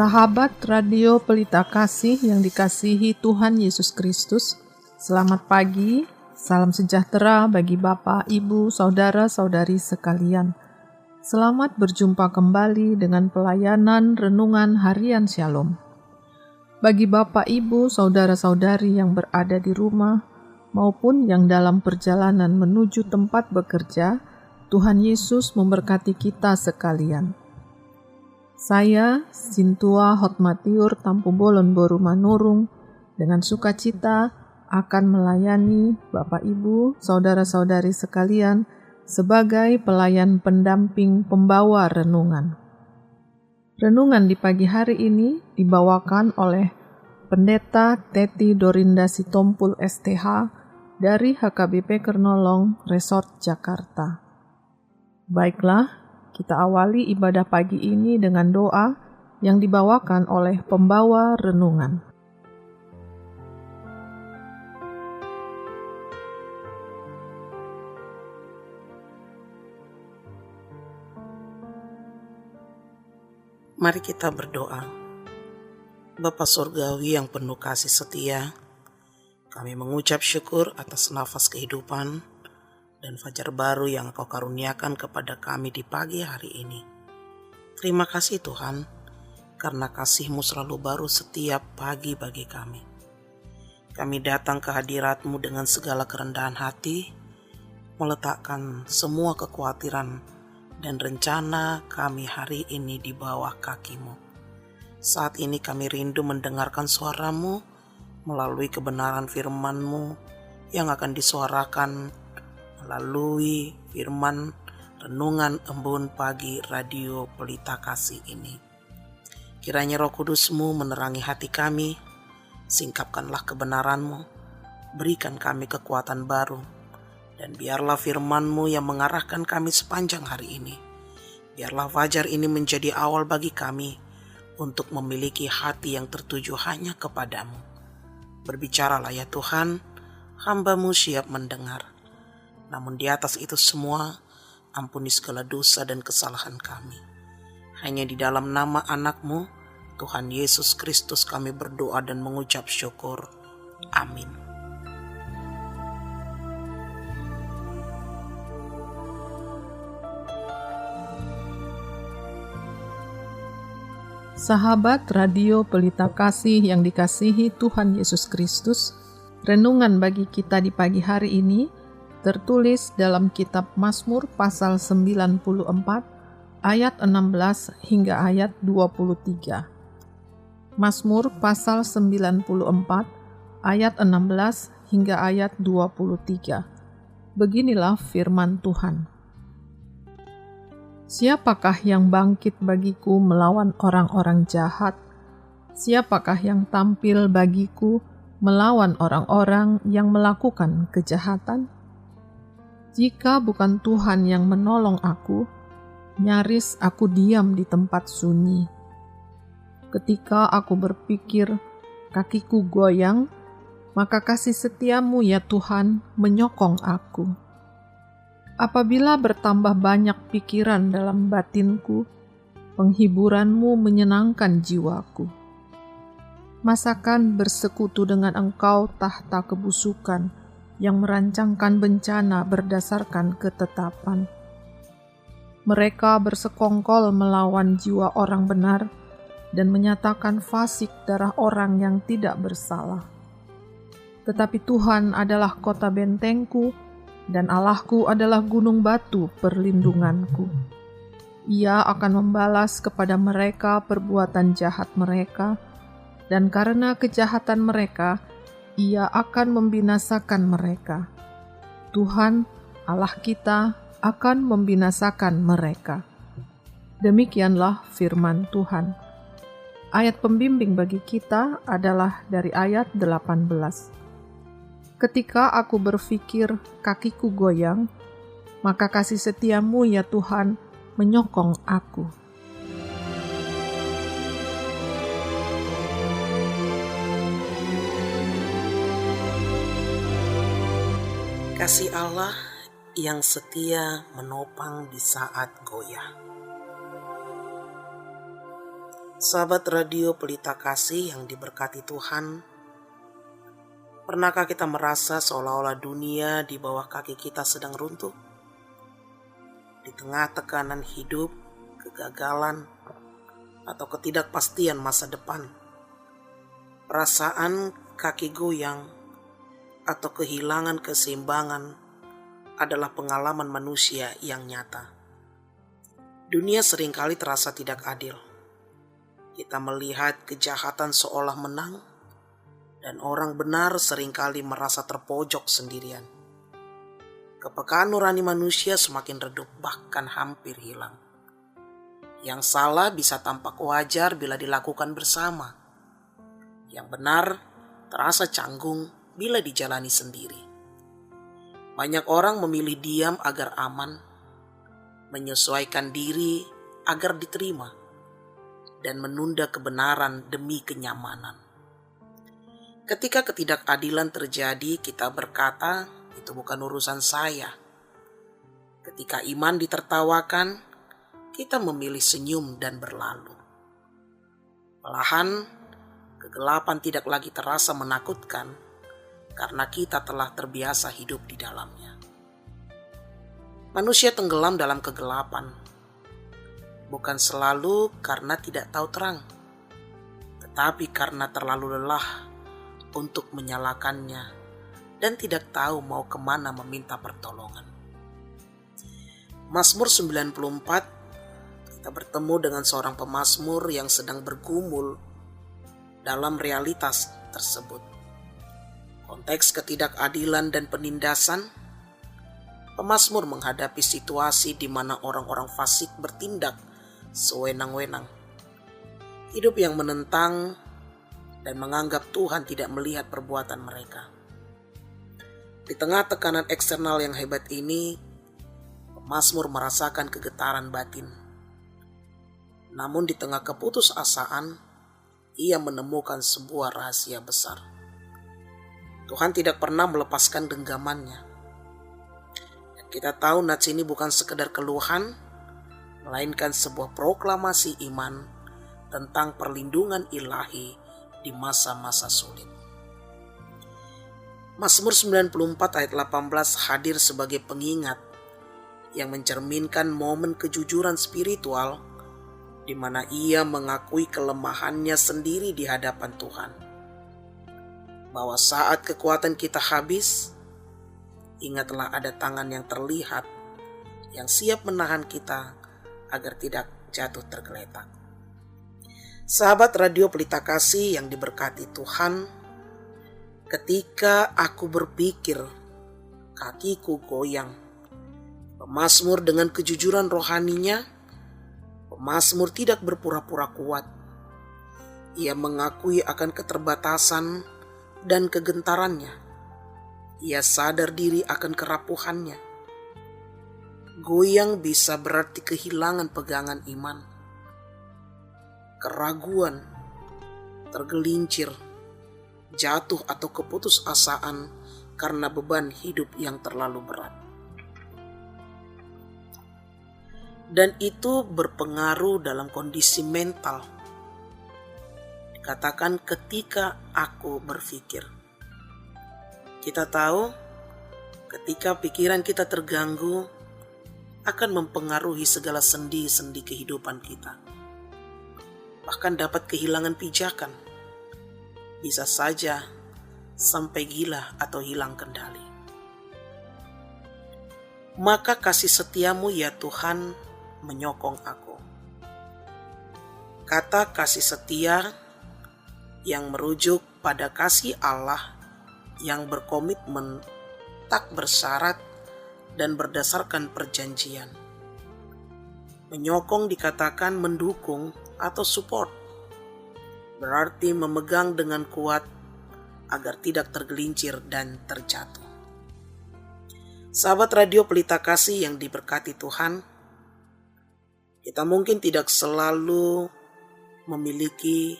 Sahabat Radio Pelita Kasih yang dikasihi Tuhan Yesus Kristus, selamat pagi, salam sejahtera bagi Bapak, Ibu, Saudara-saudari sekalian. Selamat berjumpa kembali dengan pelayanan Renungan Harian Shalom. Bagi Bapak, Ibu, Saudara-saudari yang berada di rumah maupun yang dalam perjalanan menuju tempat bekerja, Tuhan Yesus memberkati kita sekalian. Saya, Sintua Hotmatiur Tampu Bolon Boru Manurung, dengan sukacita akan melayani Bapak Ibu, Saudara-saudari sekalian sebagai pelayan pendamping pembawa renungan. Renungan di pagi hari ini dibawakan oleh Pendeta Teti Dorinda Sitompul STH dari HKBP Kernolong Resort Jakarta. Baiklah, kita awali ibadah pagi ini dengan doa yang dibawakan oleh pembawa renungan. Mari kita berdoa. Bapa Surgawi yang penuh kasih setia, kami mengucap syukur atas nafas kehidupan dan fajar baru yang Engkau karuniakan kepada kami di pagi hari ini. Terima kasih Tuhan, karena kasih-Mu selalu baru setiap pagi bagi kami. Kami datang ke hadirat-Mu dengan segala kerendahan hati, meletakkan semua kekhawatiran dan rencana kami hari ini di bawah kaki-Mu. Saat ini kami rindu mendengarkan suara-Mu melalui kebenaran firman-Mu yang akan disuarakan melalui firman renungan embun pagi Radio Pelita Kasih ini. Kiranya Roh Kudus-Mu menerangi hati kami, singkapkanlah kebenaran-Mu, berikan kami kekuatan baru, dan biarlah firman-Mu yang mengarahkan kami sepanjang hari ini. Biarlah fajar ini menjadi awal bagi kami untuk memiliki hati yang tertuju hanya kepadamu. Berbicaralah ya Tuhan, hamba-Mu siap mendengar. Namun di atas itu semua, ampuni segala dosa dan kesalahan kami. Hanya di dalam nama anak-Mu, Tuhan Yesus Kristus kami berdoa dan mengucap syukur. Amin. Sahabat Radio Pelita Kasih yang dikasihi Tuhan Yesus Kristus, renungan bagi kita di pagi hari ini tertulis dalam kitab Mazmur pasal 94 ayat 16 hingga ayat 23. Mazmur pasal 94 ayat 16 hingga ayat 23. Beginilah firman Tuhan. Siapakah yang bangkit bagiku melawan orang-orang jahat? Siapakah yang tampil bagiku melawan orang-orang yang melakukan kejahatan? Jika bukan Tuhan yang menolong aku, nyaris aku diam di tempat sunyi. Ketika aku berpikir kakiku goyang, maka kasih setia-Mu ya Tuhan menyokong aku. Apabila bertambah banyak pikiran dalam batinku, penghiburan-Mu menyenangkan jiwaku. Masakan bersekutu dengan Engkau tahta kebusukan, yang merancangkan bencana berdasarkan ketetapan. Mereka bersekongkol melawan jiwa orang benar dan menyatakan fasik darah orang yang tidak bersalah. Tetapi Tuhan adalah kota bentengku dan Allahku adalah gunung batu perlindunganku. Ia akan membalas kepada mereka perbuatan jahat mereka, dan karena kejahatan mereka, Ia akan membinasakan mereka. Tuhan, Allah kita, akan membinasakan mereka. Demikianlah firman Tuhan. Ayat pembimbing bagi kita adalah dari ayat 18. Ketika aku berpikir kakiku goyang, maka kasih setia-Mu ya Tuhan menyokong aku. Kasih Allah yang setia menopang di saat goyah. Sahabat radio Pelita Kasih yang diberkati Tuhan, pernahkah kita merasa seolah-olah dunia di bawah kaki kita sedang runtuh? Di tengah tekanan hidup, kegagalan, atau ketidakpastian masa depan, perasaan kaki goyang atau kehilangan keseimbangan adalah pengalaman manusia yang nyata. Dunia seringkali terasa tidak adil. Kita melihat kejahatan seolah menang, dan orang benar seringkali merasa terpojok sendirian. Kepekaan nurani manusia semakin redup, bahkan hampir hilang. Yang salah bisa tampak wajar bila dilakukan bersama. Yang benar terasa canggung bila dijalani sendiri. Banyak orang memilih diam agar aman, menyesuaikan diri agar diterima, dan menunda kebenaran demi kenyamanan. Ketika ketidakadilan terjadi, kita berkata, itu bukan urusan saya. Ketika iman ditertawakan, kita memilih senyum dan berlalu. Perlahan, kegelapan tidak lagi terasa menakutkan karena kita telah terbiasa hidup di dalamnya. Manusia tenggelam dalam kegelapan, bukan selalu karena tidak tahu terang, tetapi karena terlalu lelah untuk menyalakannya dan tidak tahu mau kemana meminta pertolongan. Mazmur 94, kita bertemu dengan seorang pemazmur yang sedang bergumul dalam realitas tersebut. Konteks ketidakadilan dan penindasan, pemazmur menghadapi situasi di mana orang-orang fasik bertindak sewenang-wenang. Hidup yang menentang dan menganggap Tuhan tidak melihat perbuatan mereka. Di tengah tekanan eksternal yang hebat ini, pemazmur merasakan kegetaran batin. Namun di tengah keputusasaan, ia menemukan sebuah rahasia besar. Tuhan tidak pernah melepaskan genggamannya. Kita tahu nats ini bukan sekedar keluhan, melainkan sebuah proklamasi iman tentang perlindungan ilahi di masa-masa sulit. Mazmur 94 ayat 18 hadir sebagai pengingat yang mencerminkan momen kejujuran spiritual di mana ia mengakui kelemahannya sendiri di hadapan Tuhan. Bahwa saat kekuatan kita habis, ingatlah ada tangan yang terlihat yang siap menahan kita agar tidak jatuh tergeletak. Sahabat radio Pelita Kasih yang diberkati Tuhan, ketika aku berpikir, kakiku goyang. Pemazmur dengan kejujuran rohaninya, pemazmur tidak berpura-pura kuat. Ia mengakui akan keterbatasan dan kegentarannya. Ia sadar diri akan kerapuhannya. Goyang bisa berarti kehilangan pegangan iman, keraguan, tergelincir, jatuh atau keputusasaan karena beban hidup yang terlalu berat. Dan itu berpengaruh dalam kondisi mental. Dikatakan ketika aku berpikir. Kita tahu ketika pikiran kita terganggu akan mempengaruhi segala sendi-sendi kehidupan kita. Bahkan dapat kehilangan pijakan. Bisa saja sampai gila atau hilang kendali. Maka kasih setiamu ya Tuhan menyokong aku. Kata kasih setia yang merujuk pada kasih Allah yang berkomitmen, tak bersyarat, dan berdasarkan perjanjian. Menyokong dikatakan mendukung atau support, berarti memegang dengan kuat agar tidak tergelincir dan terjatuh. Sahabat radio Pelita Kasih yang diberkati Tuhan, kita mungkin tidak selalu memiliki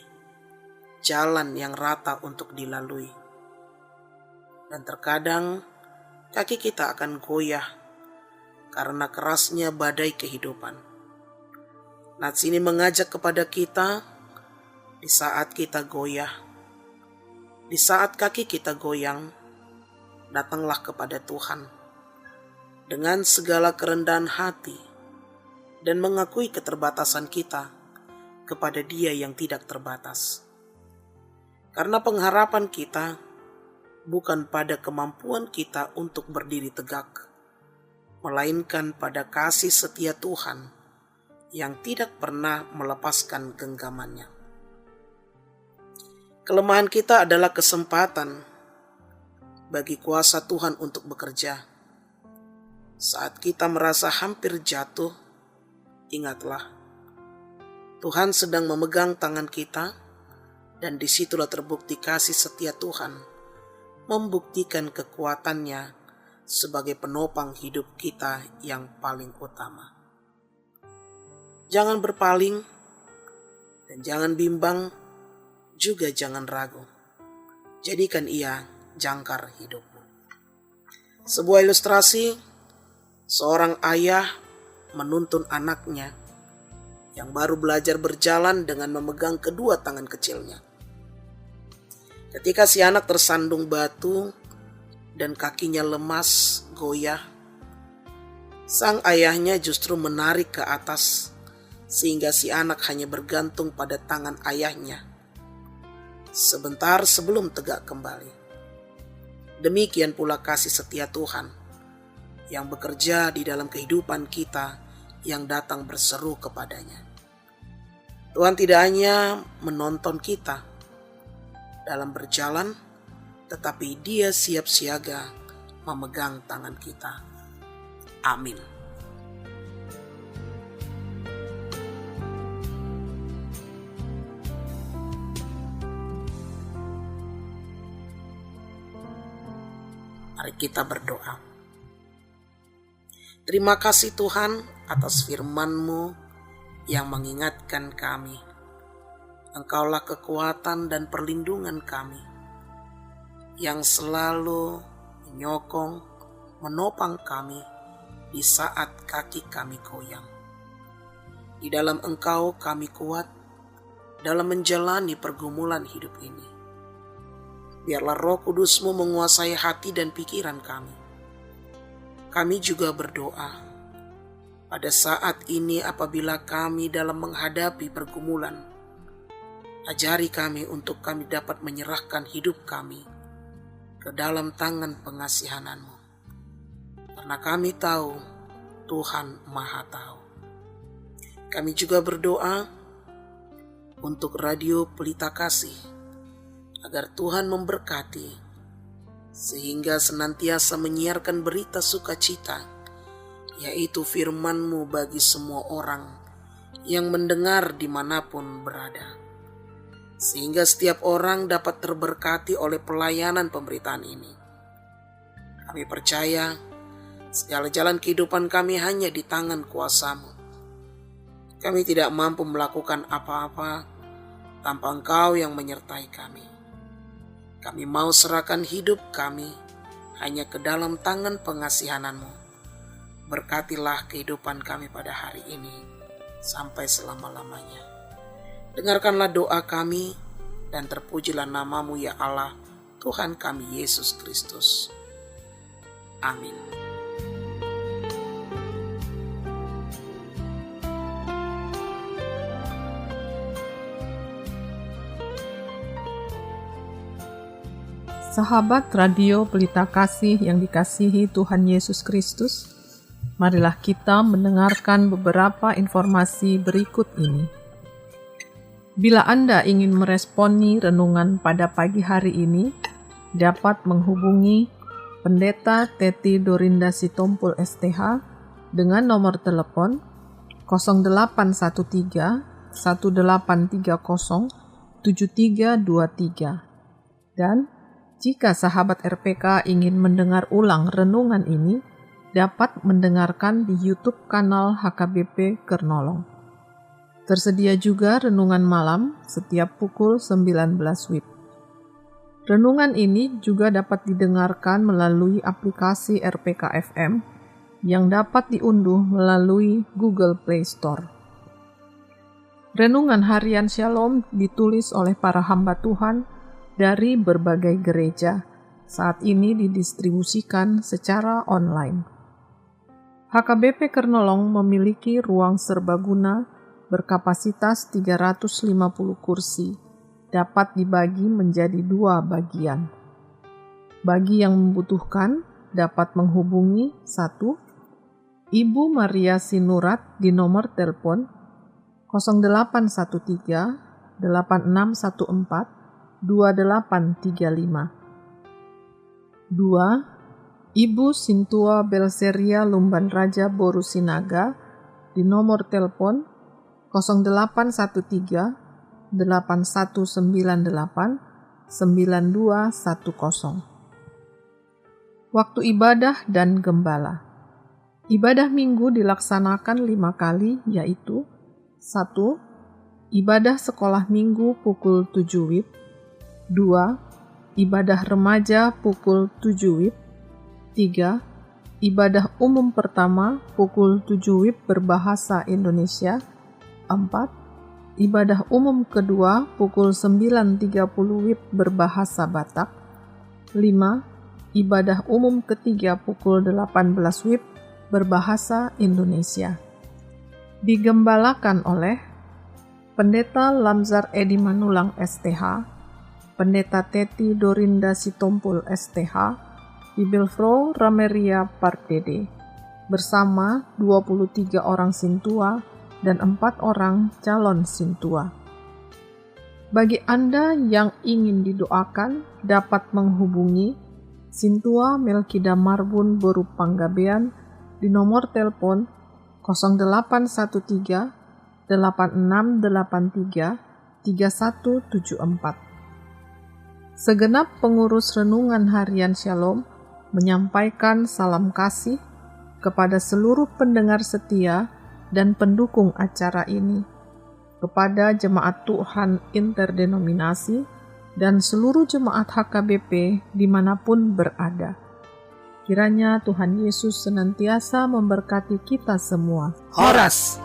jalan yang rata untuk dilalui. Dan terkadang kaki kita akan goyah karena kerasnya badai kehidupan. Nats ini mengajak kepada kita Di saat kita goyah, di saat kaki kita goyang, datanglah kepada Tuhan dengan segala kerendahan hati dan mengakui keterbatasan kita kepada Dia yang tidak terbatas. Karena pengharapan kita bukan pada kemampuan kita untuk berdiri tegak, melainkan pada kasih setia Tuhan yang tidak pernah melepaskan genggamannya. Kelemahan kita adalah kesempatan bagi kuasa Tuhan untuk bekerja. Saat kita merasa hampir jatuh, ingatlah, Tuhan sedang memegang tangan kita, dan disitulah terbukti kasih setia Tuhan, membuktikan kekuatannya sebagai penopang hidup kita yang paling utama. Jangan berpaling dan jangan bimbang, juga jangan ragu. Jadikan ia jangkar hidupmu. Sebuah ilustrasi, seorang ayah menuntun anaknya yang baru belajar berjalan dengan memegang kedua tangan kecilnya. Ketika si anak tersandung batu dan kakinya lemas, goyah, sang ayahnya justru menarik ke atas sehingga si anak hanya bergantung pada tangan ayahnya sebentar sebelum tegak kembali. Demikian pula kasih setia Tuhan yang bekerja di dalam kehidupan kita yang datang berseru kepadanya. Tuhan tidak hanya menonton kita dalam berjalan, tetapi Dia siap siaga memegang tangan kita. Amin. Mari kita berdoa. Terima kasih Tuhan atas firman-Mu yang mengingatkan kami. Engkaulah kekuatan dan perlindungan kami, yang selalu menyokong, menopang kami di saat kaki kami goyang. Di dalam Engkau kami kuat dalam menjalani pergumulan hidup ini. Biarlah Roh Kudus-Mu menguasai hati dan pikiran kami. Kami juga berdoa pada saat ini apabila kami dalam menghadapi pergumulan, ajari kami untuk kami dapat menyerahkan hidup kami ke dalam tangan pengasihan-Mu. Karena kami tahu Tuhan Maha Tahu. Kami juga berdoa untuk Radio Pelita Kasih, agar Tuhan memberkati, sehingga senantiasa menyiarkan berita sukacita, yaitu firman-Mu bagi semua orang yang mendengar dimanapun berada. Sehingga setiap orang dapat terberkati oleh pelayanan pemberitaan ini. Kami percaya segala jalan kehidupan kami hanya di tangan kuasa-Mu. Kami tidak mampu melakukan apa-apa tanpa Engkau yang menyertai kami. Kami mau serahkan hidup kami hanya ke dalam tangan pengasihan-Mu. Berkatilah kehidupan kami pada hari ini sampai selama-lamanya. Dengarkanlah doa kami dan terpujilah nama-Mu ya Allah, Tuhan kami Yesus Kristus. Amin. Sahabat Radio Pelita Kasih yang dikasihi Tuhan Yesus Kristus, marilah kita mendengarkan beberapa informasi berikut ini. Bila Anda ingin meresponi renungan pada pagi hari ini, dapat menghubungi Pendeta Teti Dorinda Sitompul STH dengan nomor telepon 0813 1830 7323. Dan jika sahabat RPK ingin mendengar ulang renungan ini, dapat mendengarkan di YouTube kanal HKBP Kernolong. Tersedia juga renungan malam setiap pukul 19 WIB. Renungan ini juga dapat didengarkan melalui aplikasi RPK FM yang dapat diunduh melalui Google Play Store. Renungan Harian Shalom ditulis oleh para hamba Tuhan dari berbagai gereja. Saat ini didistribusikan secara online. HKBP Kernolong memiliki ruang serbaguna berkapasitas 350 kursi, dapat dibagi menjadi 2 bagian. Bagi yang membutuhkan, dapat menghubungi 1. Ibu Maria Sinurat di nomor telepon 0813 8614 2835. 2. Ibu Sintua Belseria Lumban Raja Boru Sinaga di nomor telepon 0813 8198 9210. Waktu ibadah dan gembala. Ibadah minggu dilaksanakan 5 kali, yaitu 1. Ibadah sekolah minggu pukul 7 WIB. 2. Ibadah remaja pukul 7 WIB. 3. Ibadah umum pertama pukul 7 WIB berbahasa Indonesia. 4. Ibadah umum kedua pukul 9.30 WIB berbahasa Batak. 5. Ibadah umum ketiga pukul 18 WIB berbahasa Indonesia. Digembalakan oleh Pendeta Lamzar Edi Manulang STH, Pendeta Teti Dorinda Sitompul STH, Bibelfro Rameria Pardede, bersama 23 orang sintua dan 4 orang calon sintua. Bagi Anda yang ingin didoakan, dapat menghubungi Sintua Melkida Marbun Boru Panggabean di nomor telepon 0813 8683 3174. Segenap pengurus Renungan Harian Shalom menyampaikan salam kasih kepada seluruh pendengar setia dan pendukung acara ini, kepada jemaat Tuhan interdenominasi dan seluruh jemaat HKBP dimanapun berada. Kiranya Tuhan Yesus senantiasa memberkati kita semua. Horas.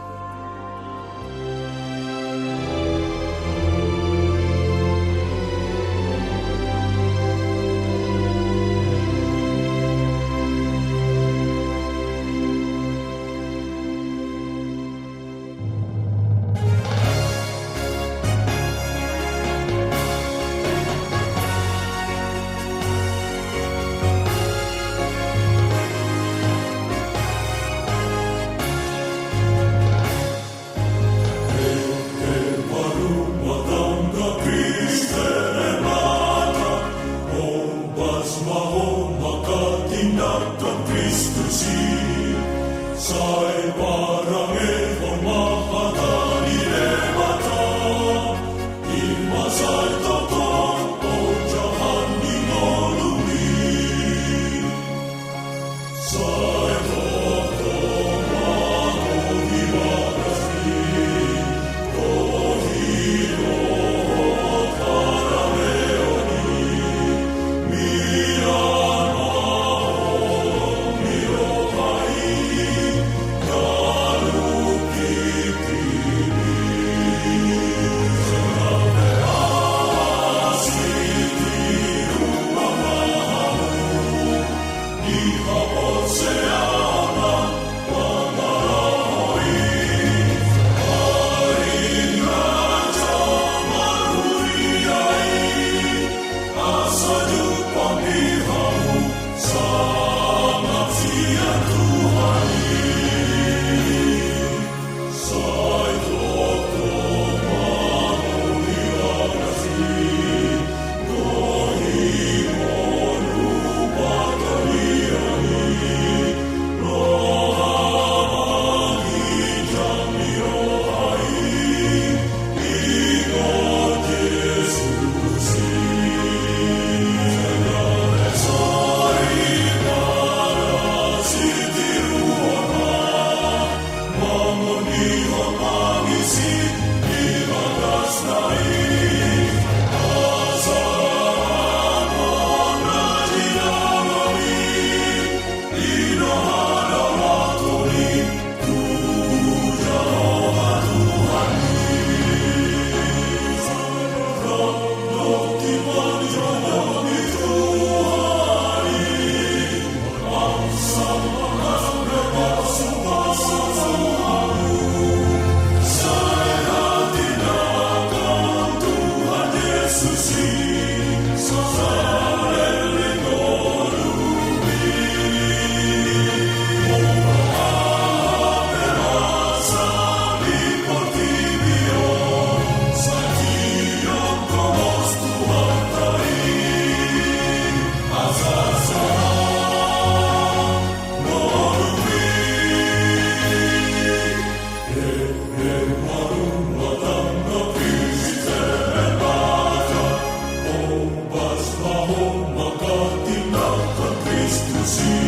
kasih